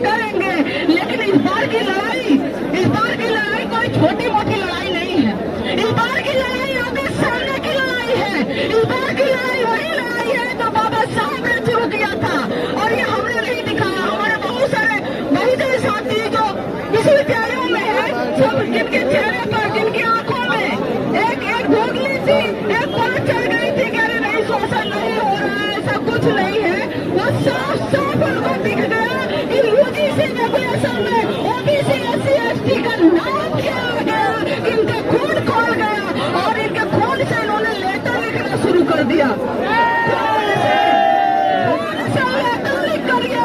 करेंगे, लेकिन इस बार की लड़ाई कोई छोटी मोटी लड़ाई नहीं है। इस बार की लड़ाई आपके सामने की लड़ाई है। इस बार की लड़ाई वही लड़ाई है जो बाबा साहब ने शुरू किया था, और ये हमने नहीं दिखाया। हमारे बहुत सारे साथी जो विश्वविद्यालयों में है, सब जिनके चेहरे पर, जिनकी आंखों में एक भोगली सी एक बात चल गई थी कि अरे नहीं, शोषण नहीं हो रहा है, ऐसा कुछ नहीं है, वो साफ उनको दिख गया कि यूजीसी रेगुलेशन में ओबीसी SC ST का नाम किया गया, इनका खून खोल गया और इनके खून से इन्होंने लेटर लिखना शुरू कर दिया।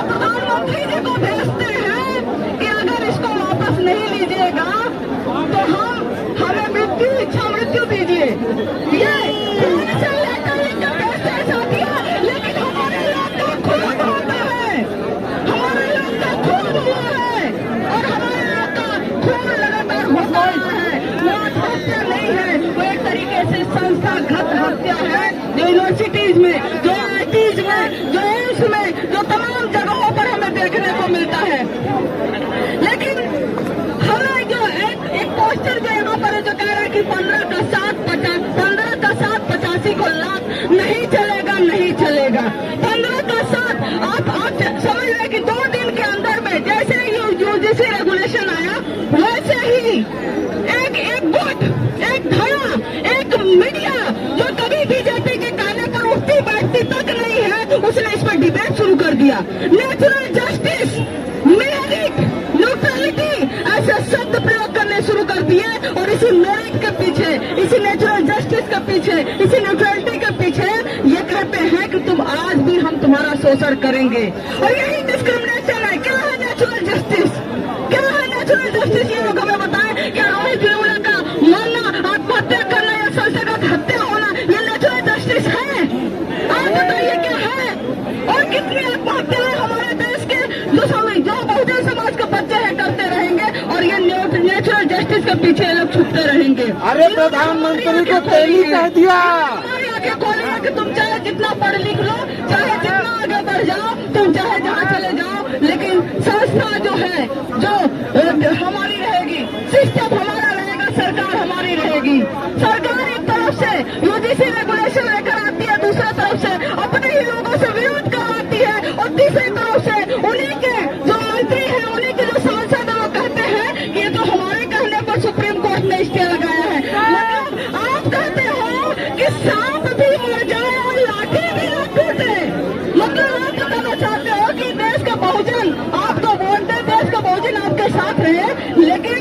प्रधानमंत्री जी को भेजते हैं कि अगर इसको वापस नहीं लीजिएगा तो हमें मृत्यु दीजिए। ये लेकिन हमारे लोग का खून होता है, हमारे लोग का खून हुआ है और हमारे लोग का खून लगातार होता है। वो आत्महत्या नहीं है, वो एक तरीके से संस्थागत हत्या है जो यूनिवर्सिटीज में, जो IITs में, जो एम्स में, जो तमाम जगहों पर हमें देखने को मिलता है। लेकिन हमें जो एक पोस्टर जो यहाँ पर जो कह रहा है कि 15 का 7/85 को लाख नहीं चलेगा, नहीं चलेगा। 15 का 7 आप समझ रहे कि 2 दिन के अंदर में जैसे यूजीसी रेगुलेशन आया, वैसे ही एक गुट, एक धड़ा, एक मीडिया जो कभी बीजेपी के कहने पर उठती बैठती तक नहीं है, उसने इस पर डिबेट शुरू कर दिया। नेचुरल जस्टिस, मेरिट, न्यूट्रलिटी ऐसे शब्द प्रयोग करने शुरू कर दिए और इसी मेरिट के पीछे, इसी नेचुरल जस्टिस के पीछे, इसी न्यूट्रलिटी के पीछे ये कहते हैं कि तुम आज भी हम तुम्हारा शोषण करेंगे। और यही डिस्क्रिमिनेशन है। क्या है नेचुरल जस्टिस? क्या है नेचुरल जस्टिस? ये लोग हमें बताएं। क्या रोहित वेमुला का मरना, आत्महत्या करना या संस्थागत हत्या होना ये नेचुरल जस्टिस है? आप बताइए क्या है? और कितनी आत्महत्याएं हमारे देश के जो बहुजन समाज के बच्चे हैं करते रहेंगे और ये नेचुरल जस्टिस के पीछे लोग छुपते रहेंगे। अरे प्रधानमंत्री को तेली कह दिया। हमारी आंखें खोली है कि तुम चाहे जितना पढ़ लिख लो, चाहे जितना आगे बढ़ जाओ, तुम चाहे जहाँ चले जाओ, लेकिन संस्था जो है, जो हमारी रहेगी, सिस्टम हमारा रहेगा, सरकार हमारी रहेगी। सरकार एक तरफ से यूजीसी रेगुलेशन लेकर आती है, दूसरी तरफ से अपने ही लोगों से विरोध करवाती है और तीसरी तरफ से उन्हीं के जो मंत्री हैं, उन्हीं के जो सांसद हैं, वो कहते हैं कि ये तो हमारे कहने पर सुप्रीम कोर्ट ने स्टे लगाया है। मतलब आप कहते हो कि सांप भी मर जाए और लाठी भी न टूटे। मतलब आप बताना चाहते हो कि देश का बहुजन, आप तो बोलते हैं देश का बहुजन आपके साथ रहे, लेकिन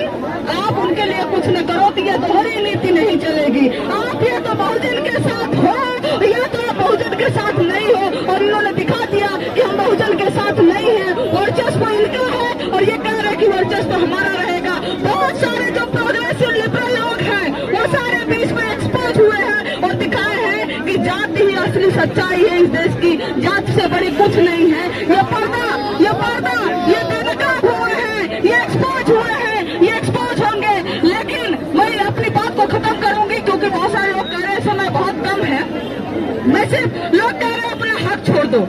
आप उनके लिए कुछ न करो तो ये दोहरी नीति नहीं चलेगी। आप ये तो बहुजन के साथ हो या तो आप बहुजन के साथ नहीं हो, और इन्होंने दिखा दिया कि हम बहुजन के साथ नहीं है। वर्चस्व इनका है और ये कह रहे कि वर्चस्व हमारा रहेगा। बहुत सारे जो प्रोग्रेसिव लिबरल लोग हैं वो सारे बीच में एक्सपोज हुए हैं और दिखाए हैं कि जाति ही असली सच्चाई है इस देश की, जाति से बड़ी कुछ नहीं है। ये पर्दा, ये बेनकाब हुए हैं, ये एक्सपोज हुए हैं, ये एक्सपोज होंगे। लेकिन मैं अपनी बात को खत्म करूंगी क्योंकि बहुत सारे लोग कह रहे हैं समय बहुत कम है। मैं सिर्फ लोग कह रहे हैं अपना हक छोड़ दो।